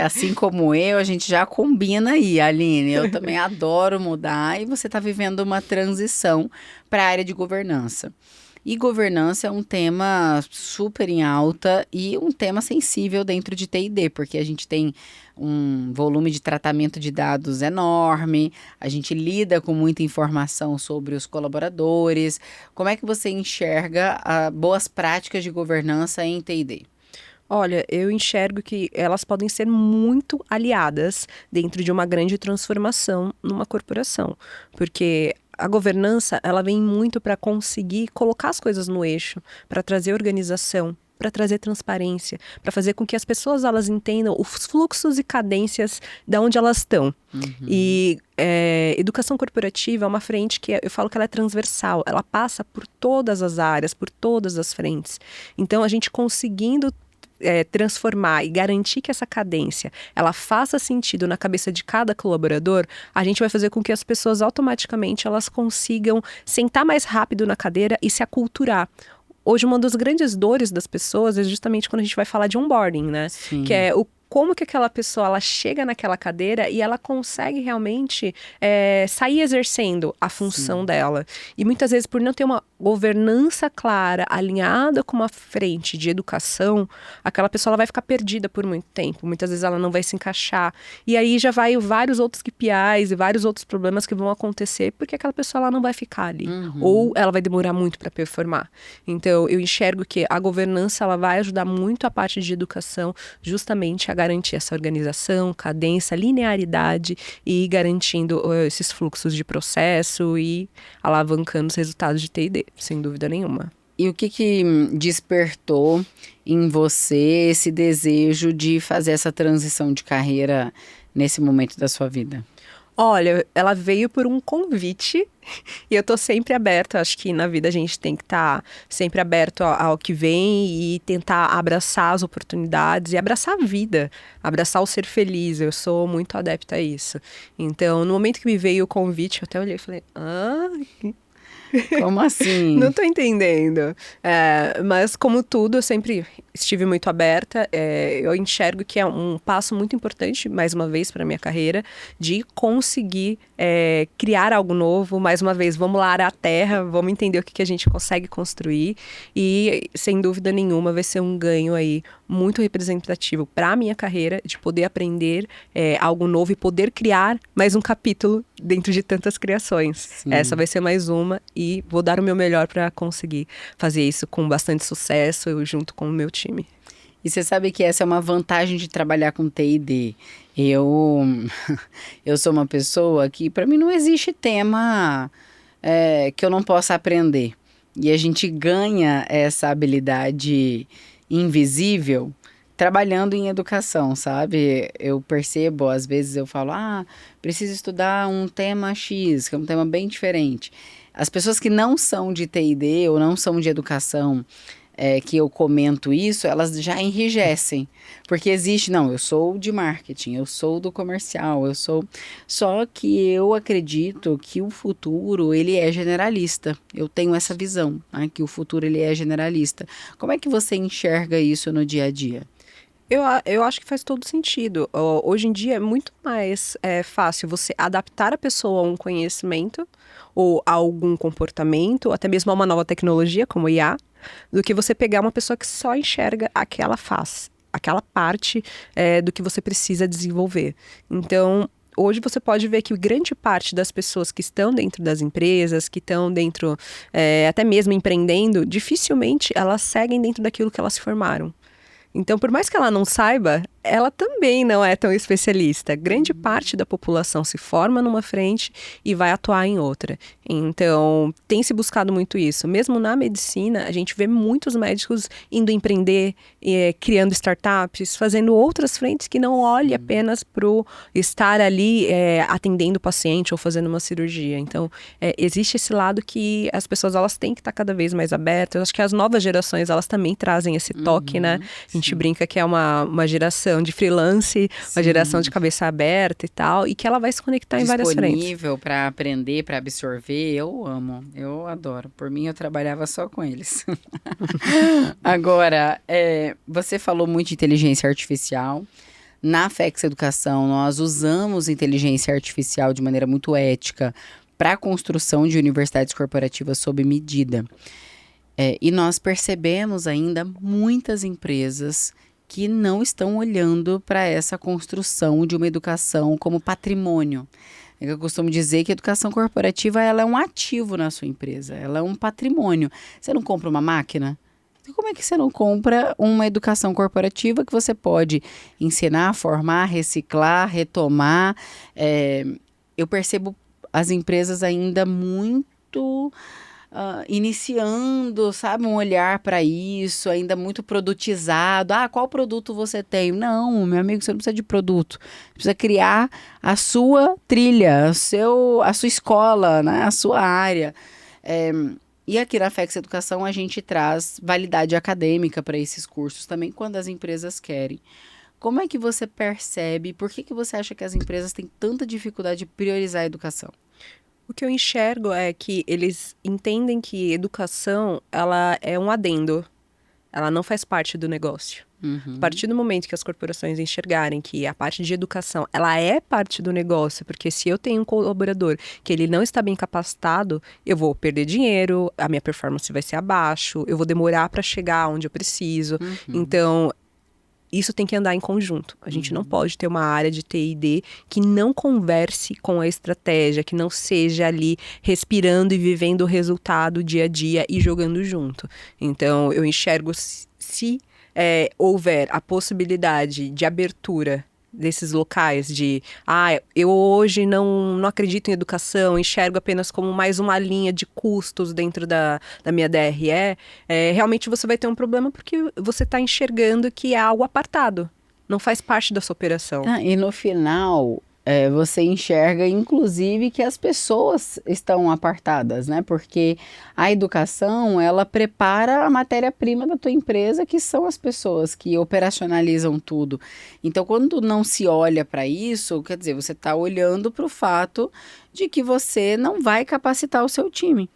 Assim como eu, a gente já combina aí, Aline. Eu também adoro mudar e você está vivendo uma transição para a área de governança. E governança é um tema super em alta e um tema sensível dentro de T&D, porque a gente tem um volume de tratamento de dados enorme, a gente lida com muita informação sobre os colaboradores. Como é que você enxerga boas práticas de governança em T&D? Olha, eu enxergo que elas podem ser muito aliadas dentro de uma grande transformação numa corporação, porque a governança, ela vem muito para conseguir colocar as coisas no eixo, para trazer organização, para trazer transparência, para fazer com que as pessoas elas entendam os fluxos e cadências de onde elas estão. E educação corporativa é uma frente que eu falo que ela é transversal, ela passa por todas as áreas, por todas as frentes. Então, a gente conseguindo transformar e garantir que essa cadência ela faça sentido na cabeça de cada colaborador, a gente vai fazer com que as pessoas automaticamente elas consigam sentar mais rápido na cadeira e se aculturar. Hoje, uma das grandes dores das pessoas é justamente quando a gente vai falar de onboarding, né? Sim. Que é como que aquela pessoa ela chega naquela cadeira e ela consegue realmente sair exercendo a função dela. E muitas vezes, por não ter uma governança clara, alinhada com uma frente de educação, aquela pessoa ela vai ficar perdida por muito tempo. Muitas vezes ela não vai se encaixar. E aí já vai vários outros KPIs e vários outros problemas que vão acontecer porque aquela pessoa ela não vai ficar ali. Ou ela vai demorar muito para performar. Então, eu enxergo que a governança ela vai ajudar muito a parte de educação, justamente a garantir essa organização, cadência, linearidade e garantindo esses fluxos de processo e alavancando os resultados de T&D, sem dúvida nenhuma. E o que despertou em você esse desejo de fazer essa transição de carreira nesse momento da sua vida? Olha, ela veio por um convite e eu tô sempre aberta. Acho que na vida a gente tem que estar sempre aberto ao que vem e tentar abraçar as oportunidades e abraçar a vida, abraçar o ser feliz. Eu sou muito adepta a isso. Então, no momento que me veio o convite, eu até olhei e falei, como assim? Não tô entendendo. Mas como tudo, eu sempre estive muito aberta. Eu enxergo que é um passo muito importante, mais uma vez, para minha carreira, de conseguir criar algo novo. Mais uma vez, vamos lá arar a terra, vamos entender o que a gente consegue construir. E, sem dúvida nenhuma, vai ser um ganho aí muito representativo para a minha carreira, de poder aprender algo novo e poder criar mais um capítulo dentro de tantas criações. Sim. Essa vai ser mais uma e vou dar o meu melhor para conseguir fazer isso com bastante sucesso, eu junto com o meu time. E você sabe que essa é uma vantagem de trabalhar com T&D. Eu sou uma pessoa que, para mim, não existe tema que eu não possa aprender. E a gente ganha essa habilidade invisível trabalhando em educação, sabe? Eu percebo, às vezes eu falo, preciso estudar um tema X, que é um tema bem diferente. As pessoas que não são de T&D ou não são de educação, que eu comento isso, elas já enrijecem. Porque existe, não, eu sou de marketing, eu sou do comercial, eu sou... Só que eu acredito que o futuro, ele é generalista. Eu tenho essa visão, né, que o futuro, ele é generalista. Como é que você enxerga isso no dia a dia? Eu acho que faz todo sentido. Hoje em dia é muito mais fácil você adaptar a pessoa a um conhecimento ou a algum comportamento, ou até mesmo a uma nova tecnologia, como o IA, do que você pegar uma pessoa que só enxerga aquela face, aquela parte do que você precisa desenvolver. Então, hoje você pode ver que grande parte das pessoas que estão dentro das empresas, que estão dentro, até mesmo empreendendo, dificilmente elas seguem dentro daquilo que elas se formaram. Então, por mais que ela não saiba, ela também não é tão especialista. Grande parte da população se forma numa frente e vai atuar em outra. Então, tem se buscado muito isso. Mesmo na medicina, a gente vê muitos médicos indo empreender, criando startups, fazendo outras frentes que não olhem apenas para o estar ali atendendo o paciente ou fazendo uma cirurgia. Então, existe esse lado que as pessoas elas têm que estar cada vez mais abertas. Eu acho que as novas gerações, elas também trazem esse toque, né? A gente brinca que é uma geração de freelance, uma geração de cabeça aberta e tal, e que ela vai se conectar em várias frentes. Disponível para aprender, para absorver, eu amo, eu adoro. Por mim, eu trabalhava só com eles. Agora, você falou muito de inteligência artificial. Na FEX Educação, nós usamos inteligência artificial de maneira muito ética para a construção de universidades corporativas sob medida. E nós percebemos ainda muitas empresas que não estão olhando para essa construção de uma educação como patrimônio. Eu costumo dizer que a educação corporativa ela é um ativo na sua empresa, ela é um patrimônio. Você não compra uma máquina? Como é que você não compra uma educação corporativa que você pode ensinar, formar, reciclar, retomar? Eu percebo as empresas ainda muito iniciando, sabe, um olhar para isso, ainda muito produtizado. Ah, qual produto você tem? Não, meu amigo, você não precisa de produto. Você precisa criar a sua trilha, a sua escola, né, a sua área. E aqui na FEX Educação a gente traz validade acadêmica para esses cursos também, quando as empresas querem. Como é que você percebe, por que você acha que as empresas têm tanta dificuldade de priorizar a educação? O que eu enxergo é que eles entendem que educação, ela é um adendo. Ela não faz parte do negócio. A partir do momento que as corporações enxergarem que a parte de educação, ela é parte do negócio, porque se eu tenho um colaborador que ele não está bem capacitado, eu vou perder dinheiro, a minha performance vai ser abaixo, eu vou demorar para chegar onde eu preciso. Então, isso tem que andar em conjunto. A gente não pode ter uma área de TI&D que não converse com a estratégia, que não seja ali respirando e vivendo o resultado dia a dia e jogando junto. Então, eu enxergo se houver a possibilidade de abertura desses locais de, eu hoje não acredito em educação, enxergo apenas como mais uma linha de custos dentro da minha DRE, realmente você vai ter um problema porque você está enxergando que é algo apartado, não faz parte da sua operação. E no final, você enxerga, inclusive, que as pessoas estão apartadas, né? Porque a educação, ela prepara a matéria-prima da tua empresa, que são as pessoas que operacionalizam tudo. Então, quando não se olha para isso, quer dizer, você está olhando para o fato de que você não vai capacitar o seu time.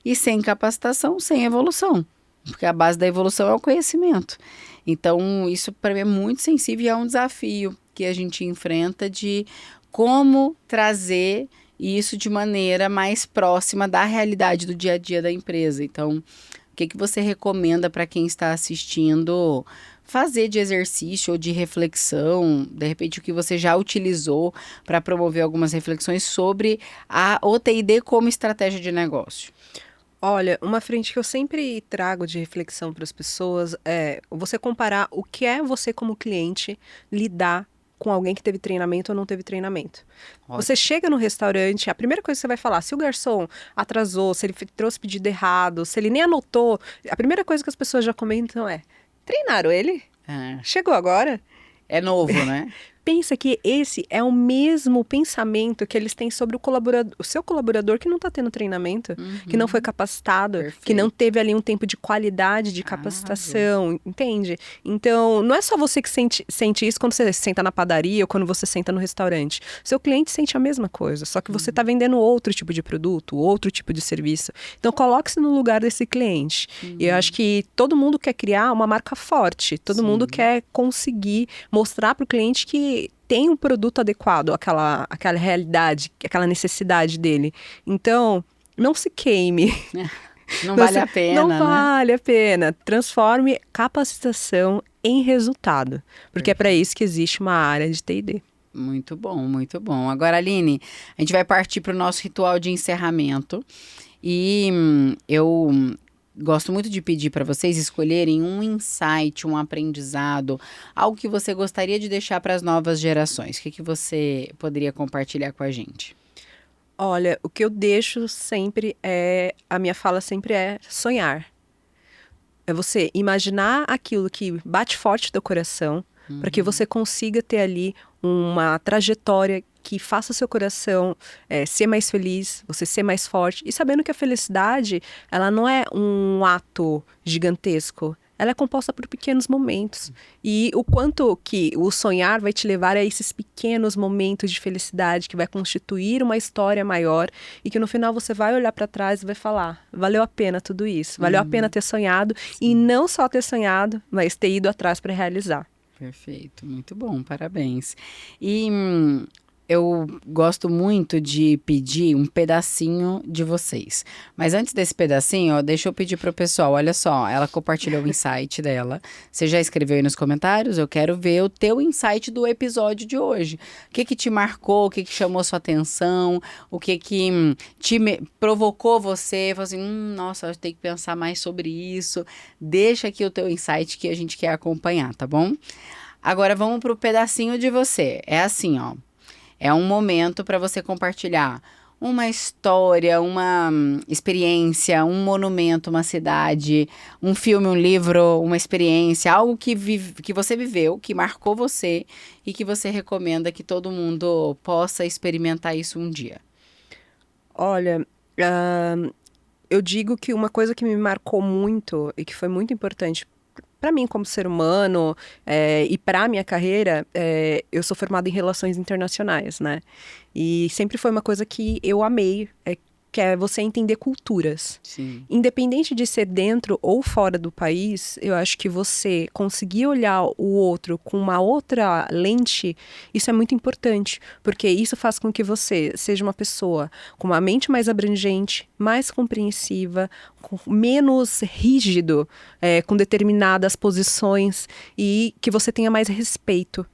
E sem capacitação, sem evolução. Porque a base da evolução é o conhecimento. Então, isso para mim é muito sensível e é um desafio que a gente enfrenta de como trazer isso de maneira mais próxima da realidade do dia a dia da empresa. Então, o que você recomenda para quem está assistindo fazer de exercício ou de reflexão, de repente o que você já utilizou para promover algumas reflexões sobre a OTID como estratégia de negócio? Olha, uma frente que eu sempre trago de reflexão para as pessoas é você comparar o que é você como cliente lidar com alguém que teve treinamento ou não teve treinamento. Ótimo. Você chega no restaurante, a primeira coisa que você vai falar, se o garçom atrasou, se ele trouxe pedido errado, se ele nem anotou, a primeira coisa que as pessoas já comentam é, treinaram ele? Chegou agora? É novo, né? Pensa que esse é o mesmo pensamento que eles têm sobre o seu colaborador que não está tendo treinamento, que não foi capacitado, que não teve ali um tempo de qualidade de capacitação, entende? Então, não é só você que sente isso quando você senta na padaria ou quando você senta no restaurante. Seu cliente sente a mesma coisa, só que você está vendendo outro tipo de produto, outro tipo de serviço. Então, coloque-se no lugar desse cliente. E eu acho que todo mundo quer criar uma marca forte, todo mundo quer conseguir mostrar para o cliente que tem um produto adequado àquela realidade, àquela necessidade dele. Então, não se queime. Não vale a pena, Não vale a pena. Transforme capacitação em resultado. Porque é para isso que existe uma área de TI&D. Muito bom, muito bom. Agora, Aline, a gente vai partir para o nosso ritual de encerramento. E eu gosto muito de pedir para vocês escolherem um insight, um aprendizado, algo que você gostaria de deixar para as novas gerações. O que você poderia compartilhar com a gente? Olha, o que eu deixo sempre a minha fala sempre é sonhar. É você imaginar aquilo que bate forte no teu coração, para que você consiga ter ali uma trajetória que faça seu coração ser mais feliz, você ser mais forte. E sabendo que a felicidade, ela não é um ato gigantesco. Ela é composta por pequenos momentos. E o quanto que o sonhar vai te levar a esses pequenos momentos de felicidade que vai constituir uma história maior e que no final você vai olhar para trás e vai falar, valeu a pena tudo isso, valeu a pena ter sonhado e não só ter sonhado, mas ter ido atrás para realizar. Perfeito, muito bom, parabéns. E eu gosto muito de pedir um pedacinho de vocês. Mas antes desse pedacinho, ó, deixa eu pedir pro pessoal, olha só, ela compartilhou o insight dela. Você já escreveu aí nos comentários? Eu quero ver o teu insight do episódio de hoje. O que te marcou, o que chamou sua atenção, o que provocou você, falou assim, nossa, eu tenho que pensar mais sobre isso. Deixa aqui o teu insight que a gente quer acompanhar, tá bom? Agora vamos pro pedacinho de você. É assim, ó. É um momento para você compartilhar uma história, uma experiência, um monumento, uma cidade, um filme, um livro, uma experiência, algo que você viveu, que marcou você e que você recomenda que todo mundo possa experimentar isso um dia? Olha, eu digo que uma coisa que me marcou muito e que foi muito importante para mim como ser humano e para minha carreira, eu sou formada em relações internacionais, né? E sempre foi uma coisa que eu amei, que é você entender culturas. Sim. Independente de ser dentro ou fora do país, eu acho que você conseguir olhar o outro com uma outra lente, isso é muito importante, porque isso faz com que você seja uma pessoa com uma mente mais abrangente, mais compreensiva, menos rígido, com determinadas posições e que você tenha mais respeito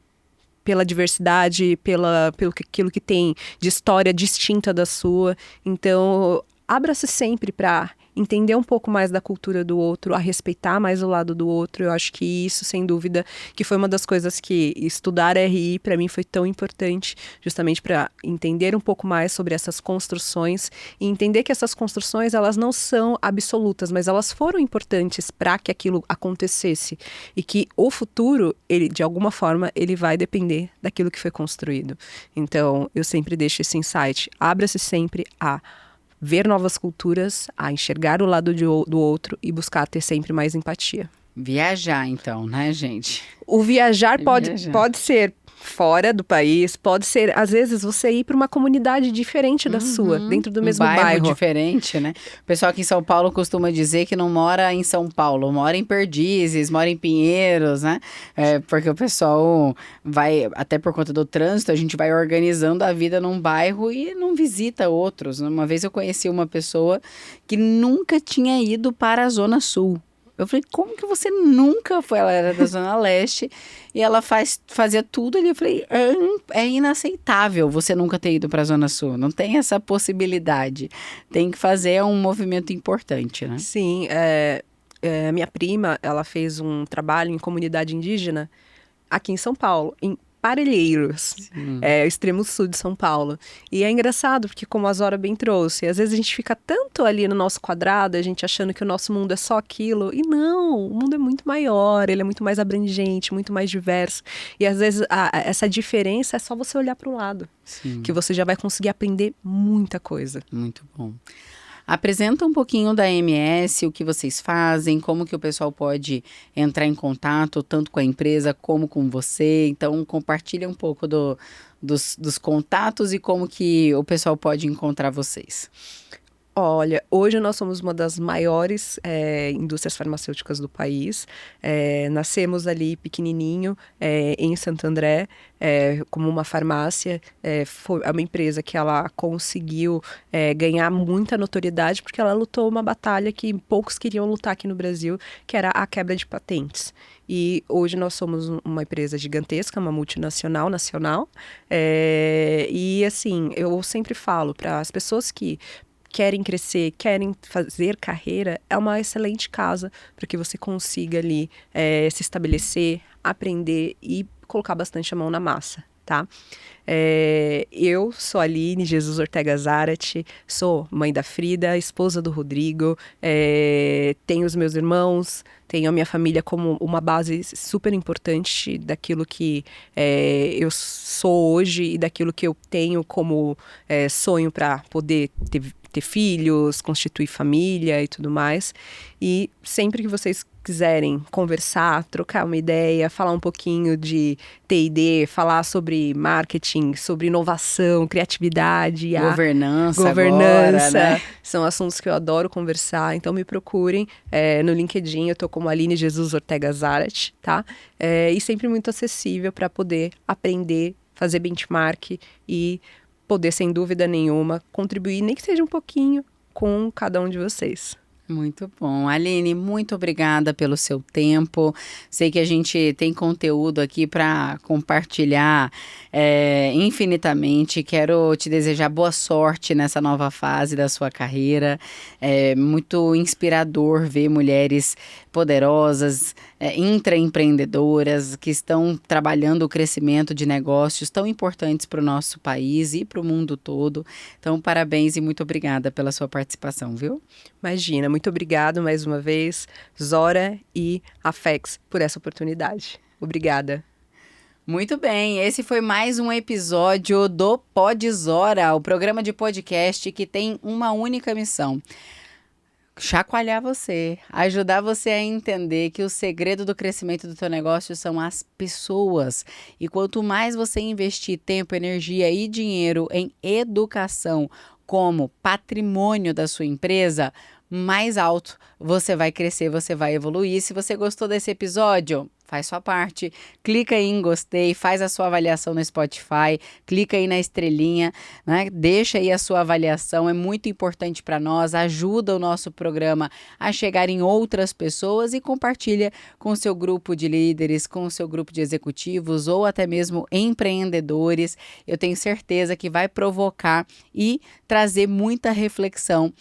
pela diversidade, pelo aquilo que tem de história distinta da sua. Então, abra-se sempre para entender um pouco mais da cultura do outro, a respeitar mais o lado do outro. Eu acho que isso, sem dúvida, que foi uma das coisas que estudar RI para mim foi tão importante, justamente para entender um pouco mais sobre essas construções e entender que essas construções, elas não são absolutas, mas elas foram importantes para que aquilo acontecesse e que o futuro, ele, de alguma forma, ele vai depender daquilo que foi construído. Então, eu sempre deixo esse insight. Abra-se sempre a ver novas culturas, a enxergar o lado do outro e buscar ter sempre mais empatia. Viajar, então, né, gente? O viajar pode ser fora do país, pode ser, às vezes, você ir para uma comunidade diferente da sua, dentro do mesmo bairro. Diferente, né? O pessoal aqui em São Paulo costuma dizer que não mora em São Paulo, mora em Perdizes, mora em Pinheiros, né? Porque o pessoal vai, até por conta do trânsito, a gente vai organizando a vida num bairro e não visita outros. Uma vez eu conheci uma pessoa que nunca tinha ido para a Zona Sul. Eu falei, como que você nunca foi? Ela era da Zona Leste e ela fazia tudo ali. Eu falei, é inaceitável você nunca ter ido para a Zona Sul. Não tem essa possibilidade. Tem que fazer um movimento importante, né? Sim, minha prima, ela fez um trabalho em comunidade indígena aqui em São Paulo, em Parelheiros, extremo sul de São Paulo. E é engraçado, porque como a Zora bem trouxe, às vezes a gente fica tanto ali no nosso quadrado, a gente achando que o nosso mundo é só aquilo, e não, o mundo é muito maior, ele é muito mais abrangente, muito mais diverso. E às vezes essa diferença é só você olhar para o lado, que você já vai conseguir aprender muita coisa. Muito bom. Apresenta um pouquinho da MS, o que vocês fazem, como que o pessoal pode entrar em contato, tanto com a empresa como com você. Então, compartilha um pouco dos contatos e como que o pessoal pode encontrar vocês. Olha, hoje nós somos uma das maiores indústrias farmacêuticas do país. Nascemos ali pequenininho, em Santo André, como uma farmácia. Foi uma empresa que ela conseguiu ganhar muita notoriedade porque ela lutou uma batalha que poucos queriam lutar aqui no Brasil, que era a quebra de patentes. E hoje nós somos uma empresa gigantesca, uma multinacional, nacional. E assim, eu sempre falo para as pessoas que querem crescer, querem fazer carreira, é uma excelente casa para que você consiga ali se estabelecer, aprender e colocar bastante a mão na massa, tá? Eu sou a Aline Jesus Ortega Zarate, sou mãe da Frida, esposa do Rodrigo, tenho os meus irmãos, tenho a minha família como uma base super importante daquilo que eu sou hoje e daquilo que eu tenho como sonho para poder ter filhos, constituir família e tudo mais. E sempre que vocês quiserem conversar, trocar uma ideia, falar um pouquinho de T&D, falar sobre marketing, sobre inovação, criatividade, governança agora, né? São assuntos que eu adoro conversar, então me procurem no LinkedIn, eu tô como Aline Jesus Ortega Zarate, tá? E sempre muito acessível para poder aprender, fazer benchmark e poder, sem dúvida nenhuma, contribuir, nem que seja um pouquinho, com cada um de vocês. Muito bom. Aline, muito obrigada pelo seu tempo. Sei que a gente tem conteúdo aqui para compartilhar infinitamente. Quero te desejar boa sorte nessa nova fase da sua carreira. É muito inspirador ver mulheres poderosas, intraempreendedoras, que estão trabalhando o crescimento de negócios tão importantes para o nosso país e para o mundo todo. Então, parabéns e muito obrigada pela sua participação, viu? Imagina, muito obrigado mais uma vez, Zora e Afex, por essa oportunidade. Obrigada. Muito bem, esse foi mais um episódio do Pod Zora, o programa de podcast que tem uma única missão: chacoalhar você, ajudar você a entender que o segredo do crescimento do teu negócio são as pessoas. E quanto mais você investir tempo, energia e dinheiro em educação como patrimônio da sua empresa, mais alto você vai crescer, você vai evoluir. Se você gostou desse episódio, faz sua parte, clica aí em gostei, faz a sua avaliação no Spotify, clica aí na estrelinha, né? Deixa aí a sua avaliação, é muito importante para nós, ajuda o nosso programa a chegar em outras pessoas e compartilha com o seu grupo de líderes, com o seu grupo de executivos ou até mesmo empreendedores. Eu tenho certeza que vai provocar e trazer muita reflexão,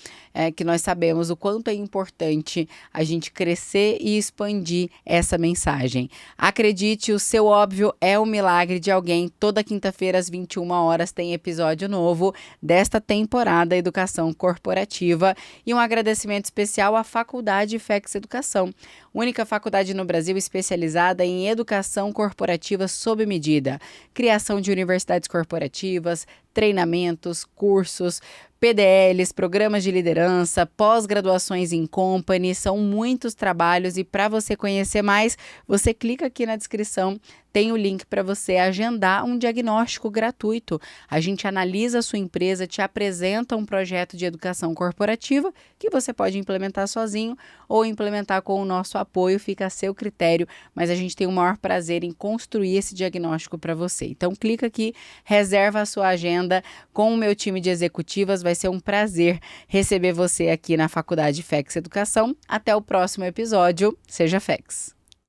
que nós sabemos o quanto é importante a gente crescer e expandir essa mensagem. Acredite, o seu óbvio é o milagre de alguém. Toda quinta-feira às 21 horas tem episódio novo desta temporada Educação Corporativa e um agradecimento especial à Faculdade FEX Educação, única faculdade no Brasil especializada em educação corporativa sob medida, criação de universidades corporativas, treinamentos, cursos, PDLs, programas de liderança, pós-graduações em company, são muitos trabalhos e para você conhecer mais, você clica aqui na descrição, tem o link para você agendar um diagnóstico gratuito. A gente analisa a sua empresa, te apresenta um projeto de educação corporativa que você pode implementar sozinho ou implementar com o nosso apoio, fica a seu critério, mas a gente tem o maior prazer em construir esse diagnóstico para você. Então clica aqui, reserva a sua agenda com o meu time de executivas, vai ser um prazer receber você aqui na Faculdade FEX Educação. Até o próximo episódio, seja FEX!